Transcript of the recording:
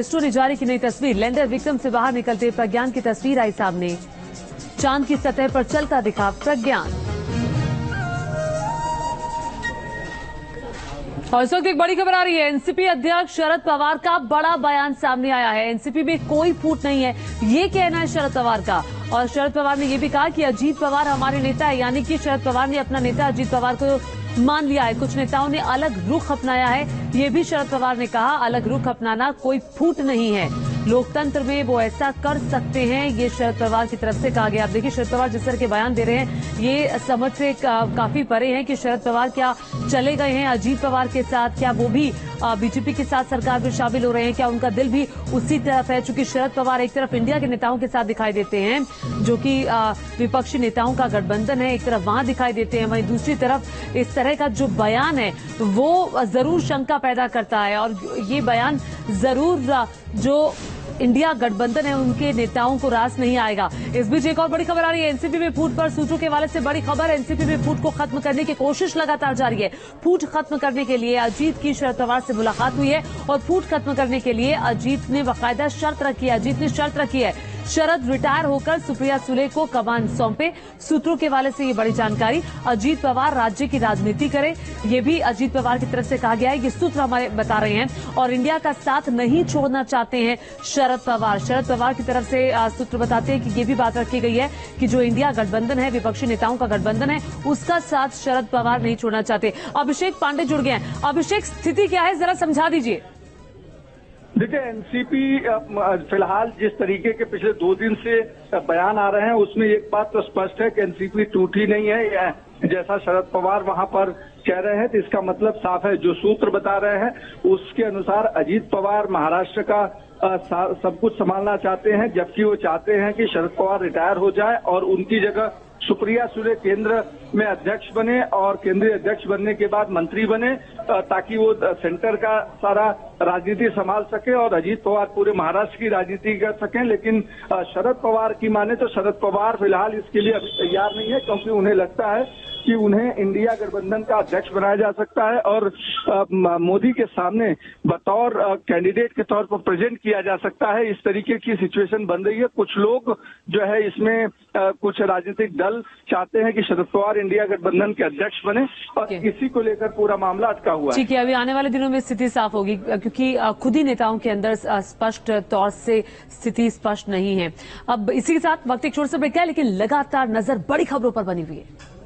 इसरो ने जारी की नई तस्वीर। लैंडर विक्रम से बाहर निकलते प्रज्ञान की तस्वीर आई सामने। चांद की सतह पर चलता दिखा प्रज्ञान। और इस वक्त एक बड़ी खबर आ रही है। एनसीपी अध्यक्ष शरद पवार का बड़ा बयान सामने आया है। एनसीपी में कोई फूट नहीं है, ये कहना है शरद पवार का। और शरद पवार ने यह भी कहा कि अजीत पवार हमारे नेता है, यानी कि शरद पवार ने अपना नेता अजीत पवार को मान लिया है। कुछ नेताओं ने अलग रुख अपनाया है, ये भी शरद पवार ने कहा। अलग रुख अपनाना कोई फूट नहीं है, लोकतंत्र में वो ऐसा कर सकते हैं, ये शरद पवार की तरफ से कहा गया। आप देखिए शरद पवार जिस तरह के बयान दे रहे हैं, ये समझ से काफी परे हैं कि शरद पवार क्या चले गए हैं अजीत पवार के साथ, क्या वो भी बीजेपी के साथ सरकार में शामिल हो रहे हैं, क्या उनका दिल भी उसी तरफ है। चूंकि शरद पवार एक तरफ इंडिया के नेताओं के साथ दिखाई देते हैं, जो कि विपक्षी नेताओं का गठबंधन है, एक तरफ वहां दिखाई देते हैं, वहीं दूसरी तरफ इस तरह का जो बयान है वो जरूर शंका पैदा करता है। और ये बयान जरूर जो इंडिया गठबंधन है उनके नेताओं को रास नहीं आएगा। इस बीच एक और बड़ी खबर आ रही है। एनसीपी में फूट पर सूत्रों के हवाले से बड़ी खबर। एनसीपी में फूट को खत्म करने की कोशिश लगातार जारी है। फूट खत्म करने के लिए अजीत की शरद पवार से मुलाकात हुई है और फूट खत्म करने के लिए अजीत ने बाकायदा शर्त रखी है। अजीत ने शर्त रखी है शरद रिटायर होकर सुप्रिया सुले को कमान सौंपे। सूत्रों के हवाले से ये बड़ी जानकारी। अजीत पवार राज्य की राजनीति करें, ये भी अजीत पवार की तरफ से कहा गया है। ये सूत्र हमारे बता रहे हैं। और इंडिया का साथ नहीं छोड़ना चाहते हैं शरद पवार। शरद पवार की तरफ से सूत्र बताते हैं कि ये भी बात रखी गई है कि जो इंडिया गठबंधन है, विपक्षी नेताओं का गठबंधन है, उसका साथ शरद पवार नहीं छोड़ना चाहते। अभिषेक पांडे जुड़ गए हैं। अभिषेक, स्थिति क्या है, जरा समझा दीजिए। देखिए, एनसीपी फिलहाल जिस तरीके के पिछले 2 दिन से बयान आ रहे हैं, उसमें एक बात तो स्पष्ट है कि एनसीपी टूटी नहीं है, जैसा शरद पवार वहां पर कह रहे हैं। तो इसका मतलब साफ है, जो सूत्र बता रहे हैं उसके अनुसार अजीत पवार महाराष्ट्र का सब कुछ संभालना चाहते हैं, जबकि वो चाहते हैं कि शरद पवार रिटायर हो जाए और उनकी जगह सुप्रिया सुले केंद्र में अध्यक्ष बने और केंद्रीय अध्यक्ष बनने के बाद मंत्री बने, ताकि वो सेंटर का सारा राजनीति संभाल सके और अजीत पवार पूरे महाराष्ट्र की राजनीति कर सकें। लेकिन शरद पवार की माने तो शरद पवार फिलहाल इसके लिए अभी तैयार नहीं है, क्योंकि उन्हें लगता है कि उन्हें इंडिया गठबंधन का अध्यक्ष बनाया जा सकता है और मोदी के सामने बतौर कैंडिडेट के तौर पर प्रेजेंट किया जा सकता है। इस तरीके की सिचुएशन बन रही है। कुछ लोग जो है इसमें कुछ राजनीतिक दल चाहते हैं कि शरद पवार इंडिया गठबंधन के अध्यक्ष बने और इसी को लेकर पूरा मामला अटका हुआ है। ठीक है, अभी आने वाले दिनों में स्थिति साफ होगी, क्योंकि खुद ही नेताओं के अंदर स्पष्ट तौर से स्थिति स्पष्ट नहीं है। अब इसी के साथ वक्त एक छोटे से ब्रेक है, लेकिन लगातार नजर बड़ी खबरों पर बनी हुई है।